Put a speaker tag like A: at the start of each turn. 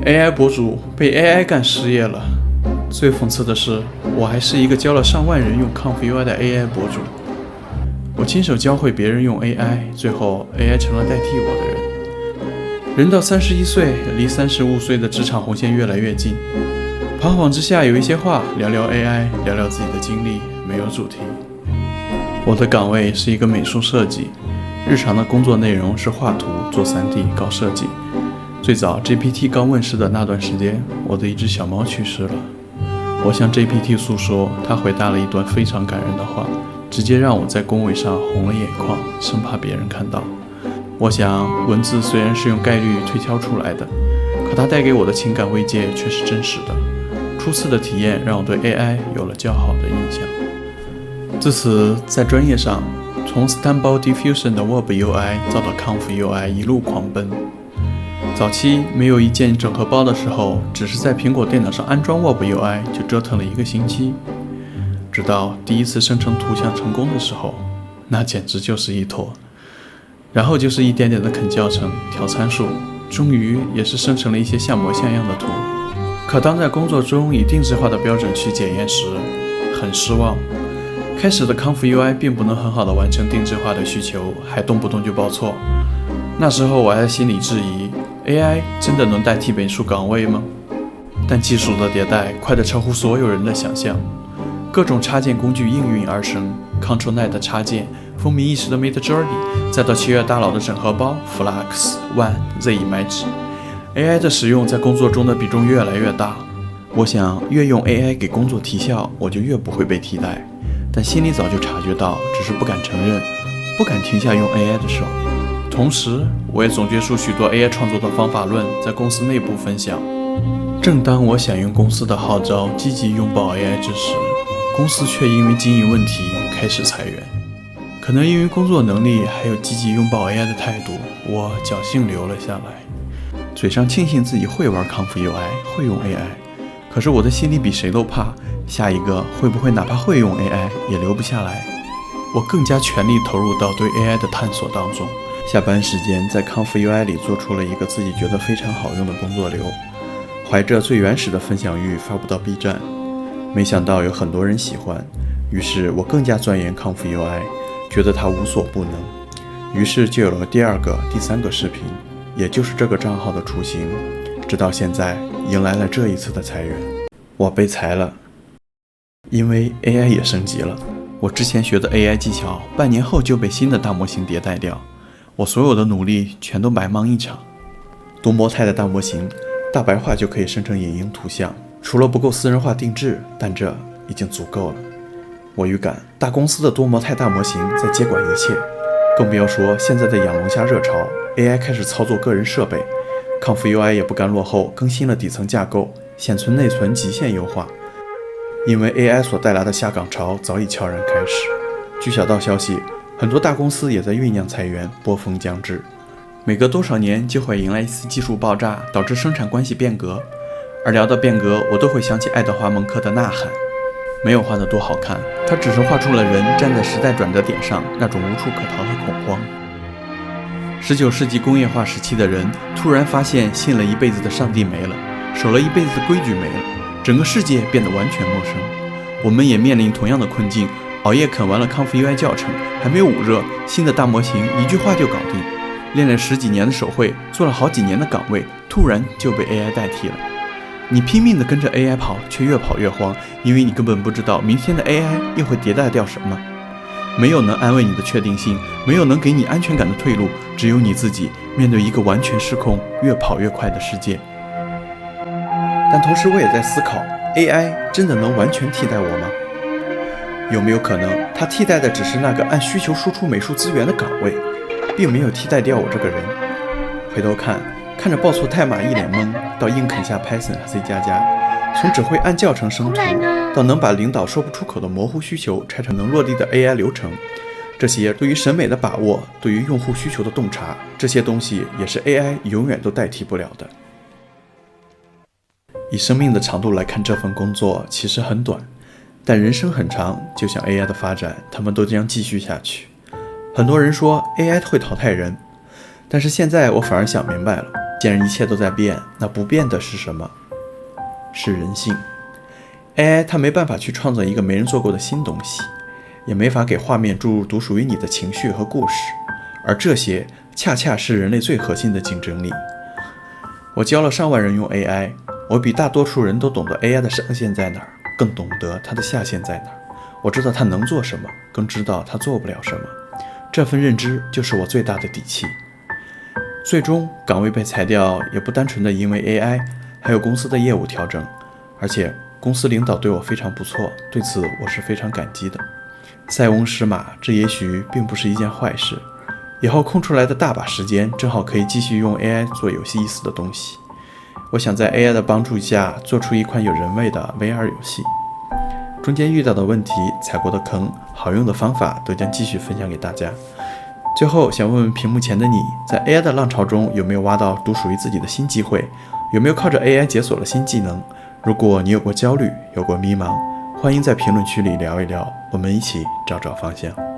A: AI 博主被 AI 干失业了。最讽刺的是，我还是一个教了上万人用 ComfUI 的 AI 博主。我亲手教会别人用 AI， 最后 AI 成了代替我的人。人到31岁，离35岁的职场红线越来越近。彷徨之下，有一些话聊聊 AI， 聊聊自己的经历，没有主题。我的岗位是一个美术设计，日常的工作内容是画图、做 3D、搞设计。最早 GPT 刚问世的那段时间，我的一只小猫去世了。我向 GPT 诉说，它回答了一段非常感人的话，直接让我在工位上红了眼眶，生怕别人看到。我想，文字虽然是用概率推敲出来的，可它带给我的情感慰藉却是真实的。初次的体验让我对 AI 有了较好的印象。自此，在专业上，从 Stable Diffusion 的 Web UI 造到 ComfUI 一路狂奔。早期没有一键整合包的时候，只是在苹果电脑上安装 Web UI 就折腾了1个星期。直到第一次生成图像成功的时候，那简直就是一坨。然后就是一点点的啃教程、调参数，终于也是生成了一些像模像样的图。可当在工作中以定制化的标准去检验时，很失望。开始的 ComfUI 并不能很好的完成定制化的需求，还动不动就报错。那时候我还在心里质疑 AI 真的能代替美术岗位吗？但技术的迭代快得超乎所有人的想象，各种插件工具应运而生 ，ControlNet 插件，风靡一时的 Midjourney， 再到7月大佬的整合包 Flux、One、Z-Image，AI 的使用在工作中的比重越来越大。我想越用 AI 给工作提效，我就越不会被替代，但心里早就察觉到，只是不敢承认，不敢停下用 AI 的手。同时，我也总结出许多 AI 创作的方法论，在公司内部分享。正当我响应公司的号召，积极拥抱 AI 之时，公司却因为经营问题开始裁员。可能因为工作能力还有积极拥抱 AI 的态度，我侥幸留了下来。嘴上庆幸自己会玩 ComfUI， 会用 AI， 可是我的心里比谁都怕，下一个会不会哪怕会用 AI 也留不下来。我更加全力投入到对 AI 的探索当中。下班时间在 ComfUI 里做出了一个自己觉得非常好用的工作流，怀着最原始的分享欲发布到 B 站，没想到有很多人喜欢，于是我更加钻研 ComfUI， 觉得它无所不能，于是就有了第2个、第3个视频，也就是这个账号的雏形，直到现在迎来了这一次的裁员。我被裁了，因为 AI 也升级了，我之前学的 AI 技巧半年后就被新的大模型迭代掉，我所有的努力全都白忙一场。多模态的大模型，大白话就可以生成影音图像，除了不够私人化定制，但这已经足够了。我预感大公司的多模态大模型在接管一切，更不要说现在的养龙虾热潮 ，AI 开始操作个人设备 ，ComfUI 也不甘落后，更新了底层架构，显存内存极限优化。因为 AI 所带来的下岗潮早已悄然开始。据小道消息，很多大公司也在酝酿裁员，波峰将至。每隔多少年就会迎来一次技术爆炸，导致生产关系变革。而聊到变革，我都会想起爱德华·蒙克的《呐喊》，没有画得多好看，他只是画出了人站在时代转折点上那种无处可逃的恐慌。19世纪工业化时期的人突然发现，信了一辈子的上帝没了，守了一辈子的规矩没了，整个世界变得完全陌生。我们也面临同样的困境，熬夜啃完了 ComfUI 教程，还没有捂热，新的大模型一句话就搞定。练了10几年的手绘，做了好几年的岗位，突然就被 AI 代替了。你拼命地跟着 AI 跑，却越跑越慌，因为你根本不知道明天的 AI 又会迭代掉什么。没有能安慰你的确定性，没有能给你安全感的退路，只有你自己面对一个完全失控、越跑越快的世界。但同时我也在思考， AI 真的能完全替代我吗？有没有可能它替代的只是那个按需求输出美术资源的岗位，并没有替代掉我这个人？回头看着报错代码一脸懵，到硬啃下 Python 和 C++， 从只会按教程生图，到能把领导说不出口的模糊需求拆成能落地的 AI 流程，这些对于审美的把握，对于用户需求的洞察，这些东西也是 AI 永远都代替不了的。以生命的长度来看，这份工作其实很短，但人生很长，就像 AI 的发展，他们都将继续下去。很多人说 AI 会淘汰人，但是现在我反而想明白了，既然一切都在变，那不变的是什么？是人性。AI 它没办法去创造一个没人做过的新东西，也没法给画面注入独属于你的情绪和故事，而这些恰恰是人类最核心的竞争力。我教了上万人用 AI， 我比大多数人都懂得 AI 的上限在哪儿，更懂得它的下限在哪儿。我知道它能做什么，更知道它做不了什么。这份认知就是我最大的底气。最终岗位被裁掉，也不单纯的因为 AI， 还有公司的业务调整，而且公司领导对我非常不错，对此我是非常感激的。塞翁失马，这也许并不是一件坏事。以后空出来的大把时间，正好可以继续用 AI 做有意思的东西。我想在 AI 的帮助下，做出一款有人味的 VR 游戏。中间遇到的问题、踩过的坑、好用的方法，都将继续分享给大家。最后想问问屏幕前的你，在 AI 的浪潮中有没有挖到独属于自己的新机会？有没有靠着 AI 解锁了新技能？如果你有过焦虑，有过迷茫，欢迎在评论区里聊一聊，我们一起找找方向。